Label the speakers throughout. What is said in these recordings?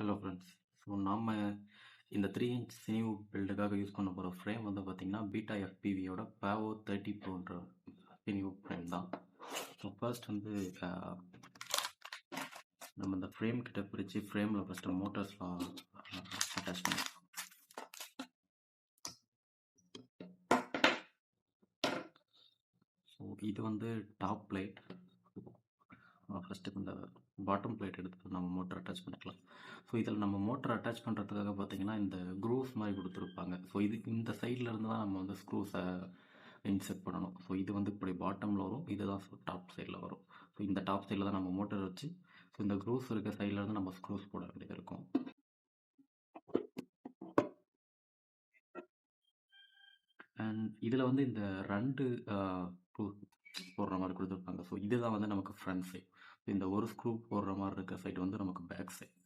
Speaker 1: Hello friends. So நம்ம இந்த 3 inch Cinewood பில்டுக்காக use பண்ண போகிற ஃப்ரேம் வந்து பார்த்திங்கன்னா பீட்டா எஃபிவியோட பேவோ 30 ப்ரோன்ற சினிவுட் ஃப்ரேம் தான். ஸோ ஃபர்ஸ்ட் வந்து நம்ம இந்த ஃப்ரேம் கிட்ட பிரித்து ஃப்ரேமில் ஃபஸ்ட்டு மோட்டர்ஸ்லாம் அட்டாச் பண்ணிக்கலாம். ஸோ இது வந்து டாப் பிளேட். ஃபஸ்ட்டு இந்த பாட்டம் பிளேட் எடுத்து நம்ம மோட்டர் அட்டாச் பண்ணிக்கலாம். ஸோ இதில் நம்ம மோட்டர் அட்டாச் பண்ணுறதுக்காக பார்த்தீங்கன்னா இந்த க்ரூவ்ஸ் மாதிரி கொடுத்துருப்பாங்க. ஸோ இதுக்கு இந்த சைடில் இருந்து தான் நம்ம வந்து ஸ்க்ரூஸை இன்செர்ட் பண்ணணும். ஸோ இது வந்து இப்படி பாட்டமில் வரும், இதுதான் டாப் சைடில் வரும். ஸோ இந்த டாப் சைடில் தான் நம்ம மோட்டர் வச்சு ஸோ இந்த க்ரூவ்ஸ் இருக்க சைடில் இருந்து நம்ம ஸ்க்ரூஸ் போட வேண்டியது இருக்கும். அண்ட் இதில் வந்து இந்த 2 போடுற மாதிரி கொடுத்துருப்பாங்க. ஸோ இதுதான் வந்து நமக்கு ஃப்ரண்ட் சைட். இந்த ஒரு ஸ்க்ரூ போடுற மாதிரி இருக்க சைடு வந்து நமக்கு பேக் சைட்.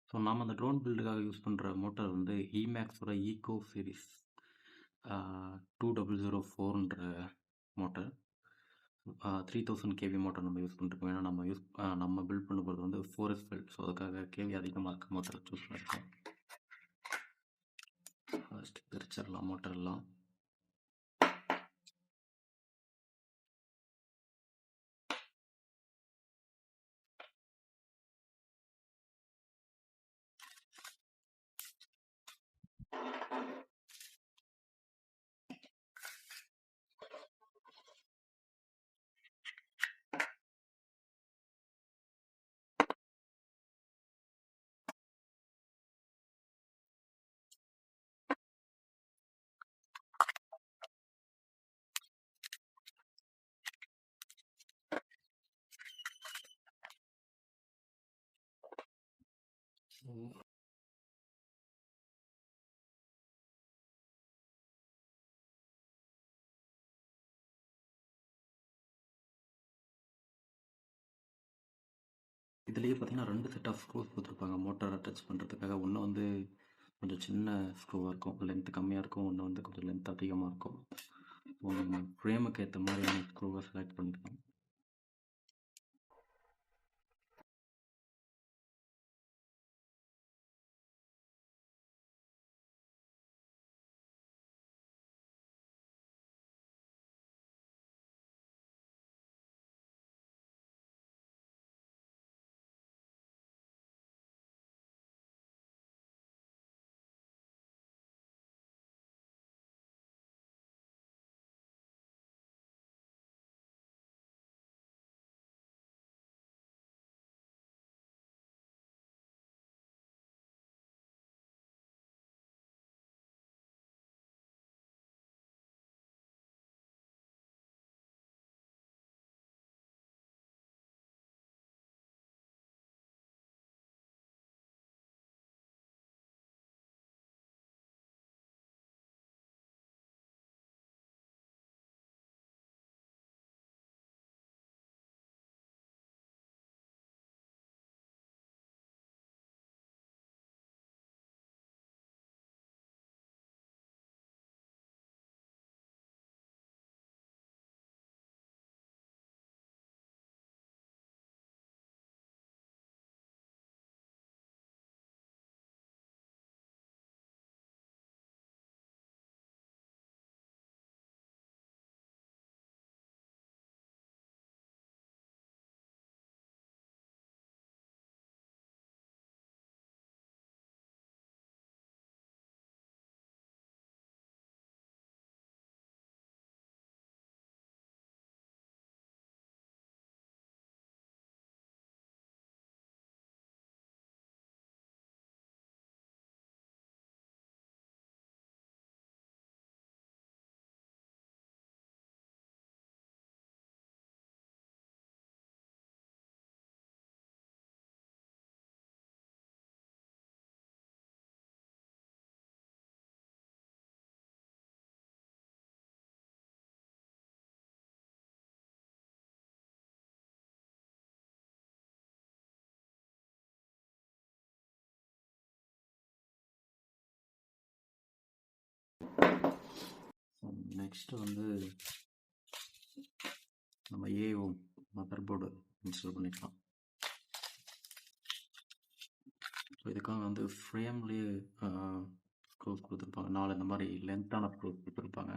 Speaker 1: ஸோ நாம் அந்த ட்ரோன் பில்டுக்காக யூஸ் பண்ணுற மோட்டர் வந்து இமேக்ஸோட ஈகோ சீரிஸ் 2004ன்ற மோட்டர். 3000 கேவி மோட்டர் நம்ம யூஸ் பண்ணிருக்கோம். ஏன்னா நம்ம பில்ட் பண்ண போகிறது வந்து 4S பில்ட். ஸோ அதுக்காக கேவி அதிகமாக இருக்க மோட்டர் சூஸ் பண்ணியிருக்கோம். ஃபர்ஸ்ட் பிரிச்சிடலாம் மோட்டர்லாம். இதுலேயே பார்த்தீங்கன்னா 2 செட் ஆஃப் ஸ்க்ரூஸ் கொடுத்துருப்பாங்க மோட்டர் அட்டாச் பண்ணுறதுக்காக. ஒன்று வந்து கொஞ்சம் சின்ன ஸ்க்ரூவாக இருக்கும், லென்த் கம்மியாக இருக்கும். ஒன்று வந்து கொஞ்சம் லென்த் அதிகமாக இருக்கும். ஸோ நம்ம ஃப்ரேமுக்கு ஏற்ற மாதிரியான ஸ்க்ரூவை செலக்ட் பண்ணிக்கலாம். நெக்ஸ்ட் வந்து நம்ம ஏஓ மதர் போர்டு இன்ஸ்டால் பண்ணிக்கலாம். இதுக்காக வந்து ஃப்ரேம்லேயே ஸ்க்ரூஸ் கொடுத்துருப்பாங்க. 4 இந்த மாதிரி லென்த்தான ஸ்க்ரூஸ் கொடுத்துருப்பாங்க.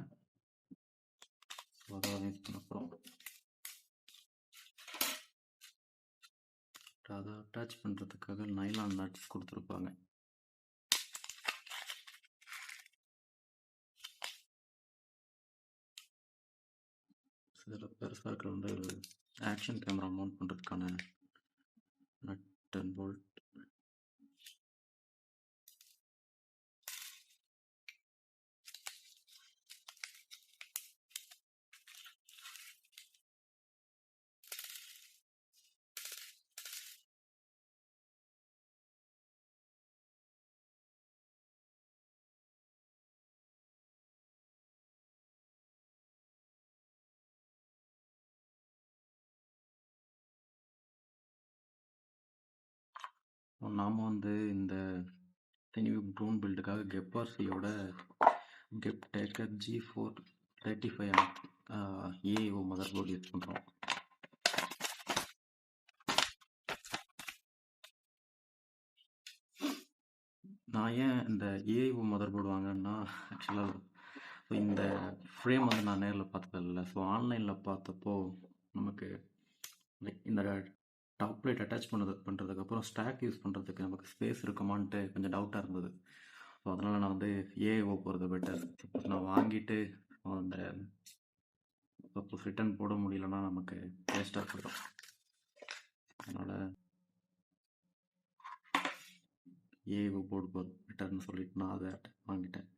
Speaker 1: ஸோ அதை யூஸ் பண்ண போகிறோம். அதை அட்டாச் பண்ணுறதுக்காக நைலான் நட்ஸ் கொடுத்துருப்பாங்க. இதில் பெருசாக இருக்கிற வந்து ஆக்ஷன் கேமரா மவுண்ட் பண்ணுறதுக்கான நட் அண்ட் போல்ட். நாம் வந்து இந்த தெனிவு ட்ரோன் பில்டுக்காக கெப்பார்சியோட கெப் டேக்கர் G435 AO motherboard use பண்ணுறோம். நான் ஏன் இந்த ஏஓ மதர் போர்டு வாங்கினேன்னா, ஆக்சுவலாக இந்த ஃப்ரேம் வந்து நான் நேரில் பார்த்ததில்ல. ஸோ ஆன்லைனில் பார்த்தப்போ நமக்கு இந்த டாப் பிளேட் அட்டாச் பண்ணுறதுக்கப்புறம் ஸ்டாக் யூஸ் பண்ணுறதுக்கு நமக்கு ஸ்பேஸ் இருக்குமான்ட்டு கொஞ்சம் டவுட்டாக இருந்தது. ஸோ அதனால் நான் வந்து ஏஓ போகிறது பெட்டர். சப்போஸ் நான் வாங்கிட்டு அந்த சப்போஸ் ரிட்டர்ன் போட முடியலன்னா நமக்கு வேஸ்ட்டாக போயிடும். அதனால் ஏஓ போர்டு பெட்டர்னு சொல்லிட்டு நான் அதை வாங்கிட்டேன்.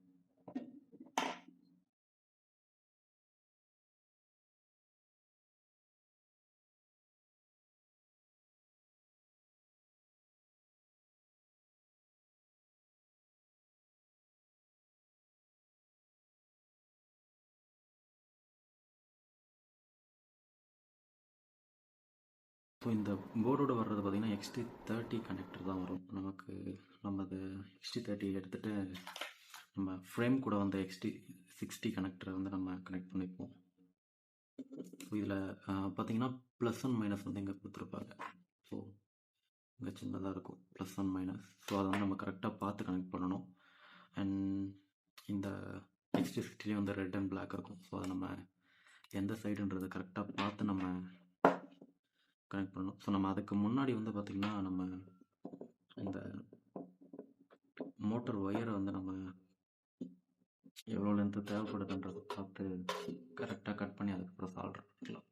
Speaker 1: ஸோ இந்த போர்டோடு வர்றது பார்த்திங்கன்னா XT30 கனெக்டர் தான் வரும் நமக்கு. நம்ம அது XT30 எடுத்துகிட்டு நம்ம ஃப்ரேம் கூட வந்து XT60 கனெக்டரை வந்து நம்ம கனெக்ட் பண்ணிப்போம். ஸோ இதில் பார்த்திங்கன்னா ப்ளஸ் அண்ட் மைனஸ் வந்து இங்கே கொடுத்துருப்பாங்க. ஸோ இங்கே சின்னதாக இருக்கும் ப்ளஸ் அண்ட் மைனஸ். ஸோ அதை வந்து நம்ம கரெக்டாக பார்த்து கனெக்ட் பண்ணணும். அண்ட் இந்த XT60 வந்து ரெட் அண்ட் பிளாக் இருக்கும். ஸோ அதை நம்ம எந்த சைடுன்றது கரெக்டாக பார்த்து நம்ம கனெக்ட் பண்ணணும். ஸோ நம்ம அதுக்கு முன்னாடி வந்து பார்த்திங்கன்னா நம்ம இந்த மோட்டர் ஒயரை வந்து நம்ம எவ்வளோ லென்த்து தேவைப்படுதுன்றதை பார்த்து கரெக்டாக கட் பண்ணி அதுக்கப்புறம் சால்டர் பண்ணிக்கலாம்.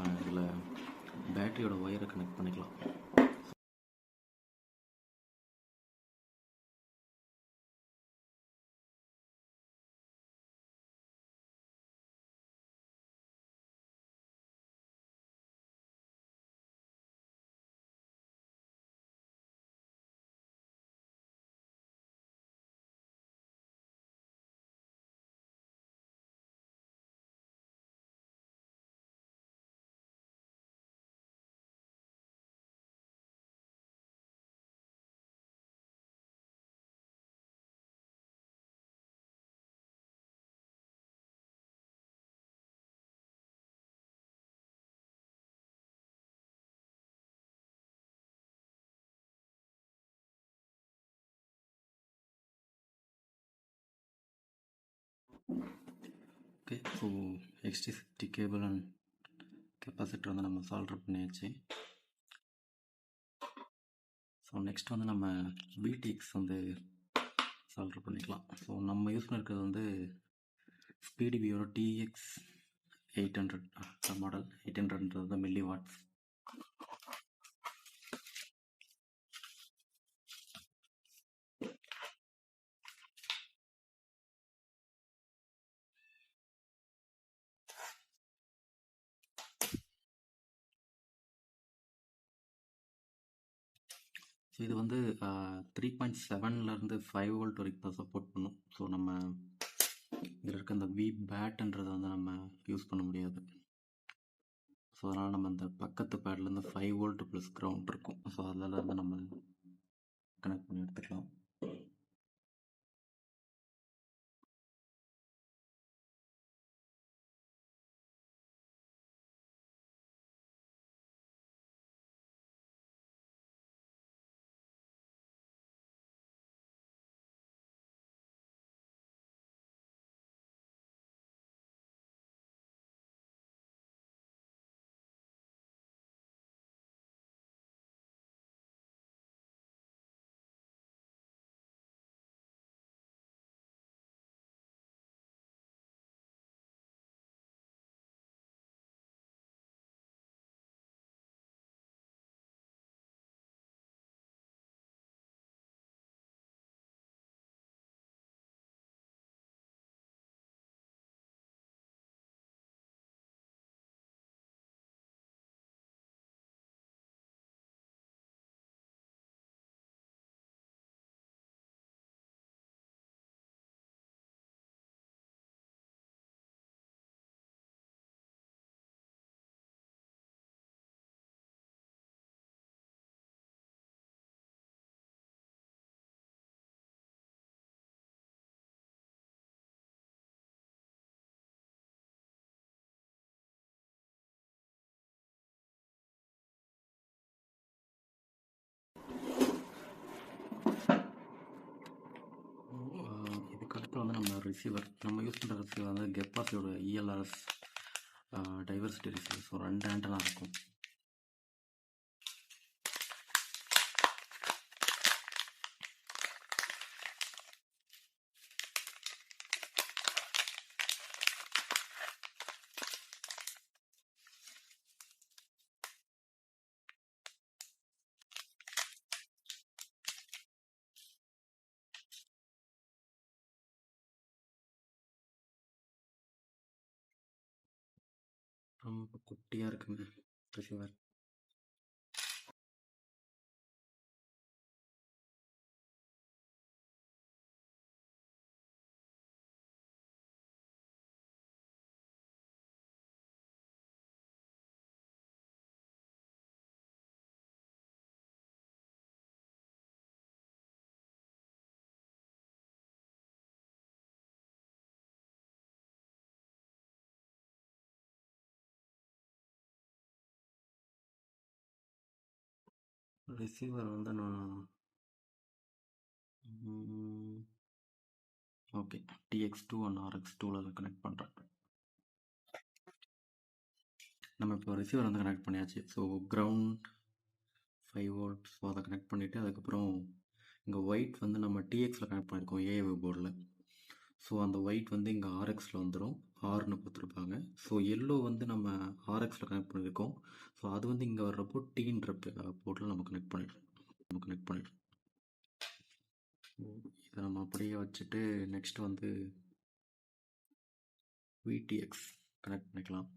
Speaker 1: நம்ம இதில் பேட்டரியோட ஒயரை கனெக்ட் பண்ணிக்கலாம். Okay, so HDCT cable and capacitor வந்து நம்ம சால்டர் பண்ணியாச்சு. ஸோ நெக்ஸ்ட் வந்து நம்ம பிடிஎக்ஸ் வந்து சால்டர் பண்ணிக்கலாம். ஸோ நம்ம யூஸ் பண்ணிருக்கிறது வந்து ஸ்பீடிபியோட TX 800 மாடல். 800 வந்து மில்லி வாட்ஸ். ஸோ இது வந்து 3.7லேருந்து 5 வோல்ட் வரைக்கும் தான் சப்போர்ட் பண்ணும். ஸோ நம்ம இதில் இருக்க அந்த வி பேட்ன்றதை வந்து நம்ம யூஸ் பண்ண முடியாது. ஸோ அதனால் நம்ம இந்த பக்கத்து பேட்லேருந்து 5 வோல்ட் ப்ளஸ் கிரவுண்ட் இருக்கும். ஸோ அதில் இருந்து நம்ம கனெக்ட் பண்ணி எடுத்துக்கலாம். இதுக்கப்புறம் வந்து நம்ம ரிசீவர் நம்ம யூஸ் பண்ணுற ரிசீவர் வந்து கெப்பாசியோட ELRS diversity receiver. So 2 antenna இருக்கும். ரொம்ப குட்டியாக இருக்குங்க ரிசீவர். ரிசீவர் வந்து நான் ஓகே TX2 அண்ட் RX2ல் கனெக்ட் பண்ணுறேன். நம்ம இப்போ ரிசீவர் வந்து கனெக்ட் பண்ணியாச்சு. So ground 5 volt. ஸோ அதை கனெக்ட் பண்ணிவிட்டு அதுக்கப்புறம் இங்கே ஒயிட் வந்து நம்ம TXல கனெக்ட் பண்ணியிருக்கோம் AAV போர்டில். ஸோ அந்த ஒயிட் வந்து இங்கே RXல வந்துடும். ஆர்னு கொடுத்துருப்பாங்க. ஸோ எல்லோ வந்து நம்ம ஆர்எக்ஸில் கனெக்ட் பண்ணியிருக்கோம். ஸோ அது வந்து இங்கே வர்றப்போ டீன்ற போர்ட்டில் நம்ம கனெக்ட் பண்ணிடுறோம். இதை நம்ம அப்படியே வச்சுட்டு நெக்ஸ்ட் வந்து விடிஎக்ஸ் கனெக்ட் பண்ணிக்கலாம்.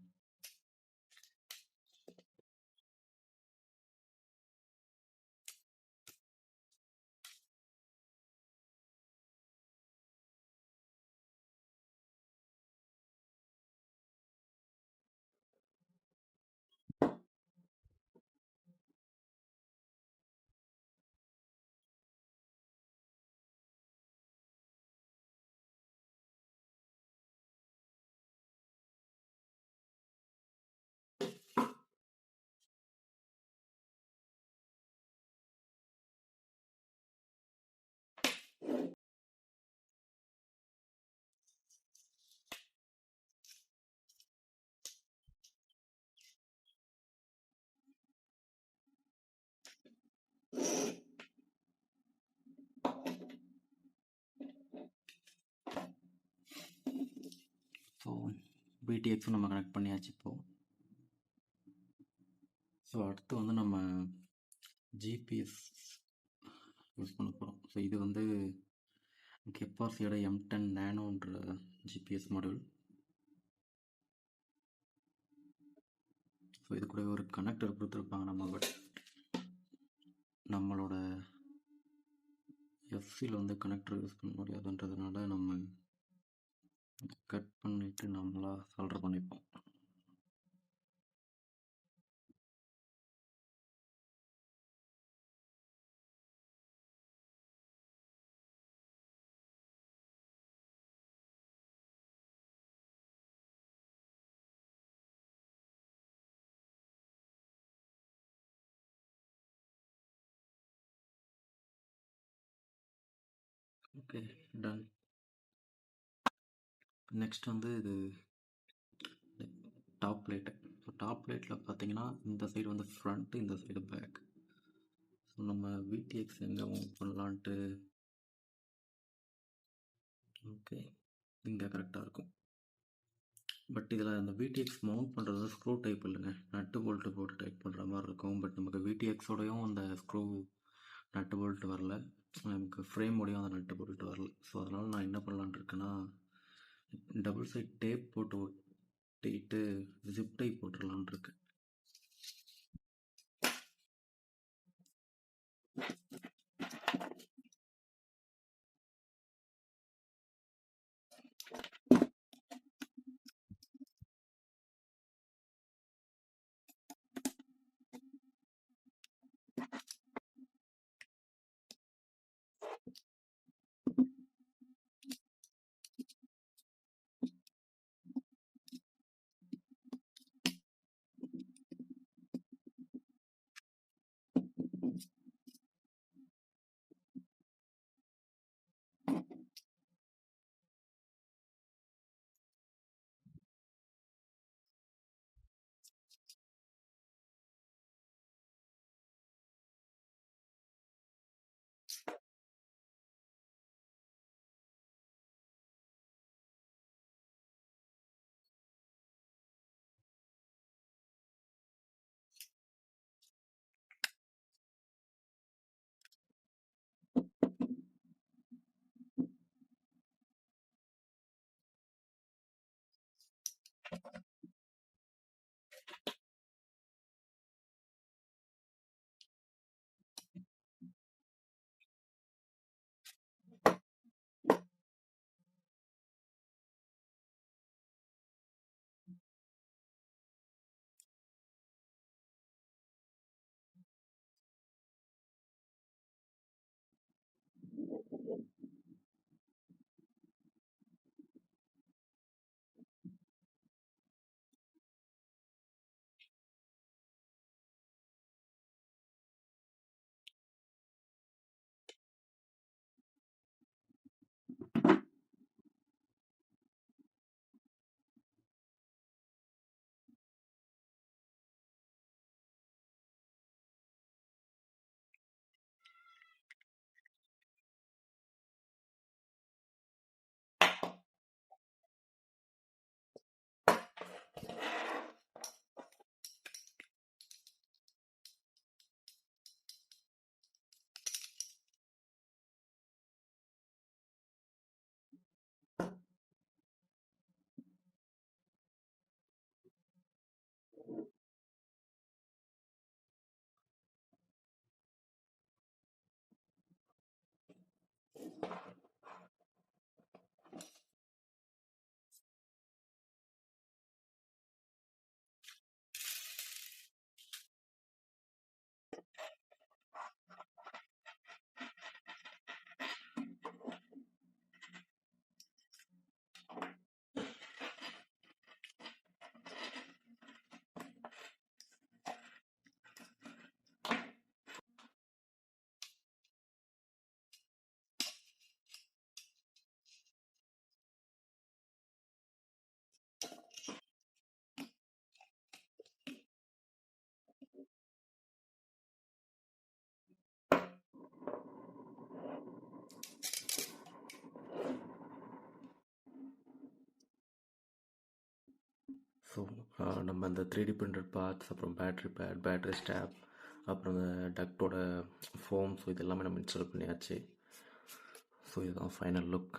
Speaker 1: ஸோ விடிஎக்ஸும் நம்ம கனெக்ட் பண்ணியாச்சு இப்போது. ஸோ அடுத்து வந்து நம்ம ஜிபிஎஸ் யூஸ் பண்ண போகிறோம். ஸோ இது வந்து கெப்பாசியோட M10 நேனோன்ற ஜிபிஎஸ் மாடியூல். ஸோ இது கூட ஒரு கனெக்டர் கொடுத்துருப்பாங்க. நம்மளோட எஃப்சியில் வந்து கனெக்டர் யூஸ் பண்ண முடியாதுன்றதுனால நம்ம கட் பண்ணிவிட்டு நம்மளா சால்டர் பண்ணிப்போம். Okay, ton. நெக்ஸ்ட் வந்து இது டாப் பிளேட்டு. ஸோ டாப் பிளேட்டில் பார்த்தீங்கன்னா இந்த சைடு வந்து ஃப்ரண்ட்டு, இந்த சைடு பேக். ஸோ நம்ம விடிஎக்ஸ் எங்கே மூவ் பண்ணலான்ட்டு, ஓகே இங்கே கரெக்டாக இருக்கும். பட் இதில் அந்த விடிஎக்ஸ் மவுண்ட் பண்ணுறது ஸ்க்ரூ டைப் இல்லைங்க, நட்டு போல்ட்டு போட்டு டைப் பண்ணுற மாதிரி இருக்கும். பட் நமக்கு விடிஎக்ஸோடையும் அந்த ஸ்க்ரூ நட்டு போல்ட் வரல, நமக்கு ஃப்ரேமோடையும் அந்த நட்டு போல்ட் வரல. ஸோ அதனால் நான் என்ன பண்ணலான் இருக்கேன்னா, டபுள் சைட் டேப் போட்டு ஒட்டிட்டு ஜிப் டைப் போட்டுடலான் இருக்கேன். ஸோ நம்ம அந்த 3D பிரிண்டட் பார்ட்ஸ், அப்புறம் பேட்ரி பேட், பேட்ரி ஸ்டாப், அப்புறம் அந்த டக்டோட ஃபோம், ஸோ இது எல்லாமே நம்ம இன்ஸ்டால் பண்ணியாச்சு. ஸோ இதுதான் ஃபைனல் லுக்.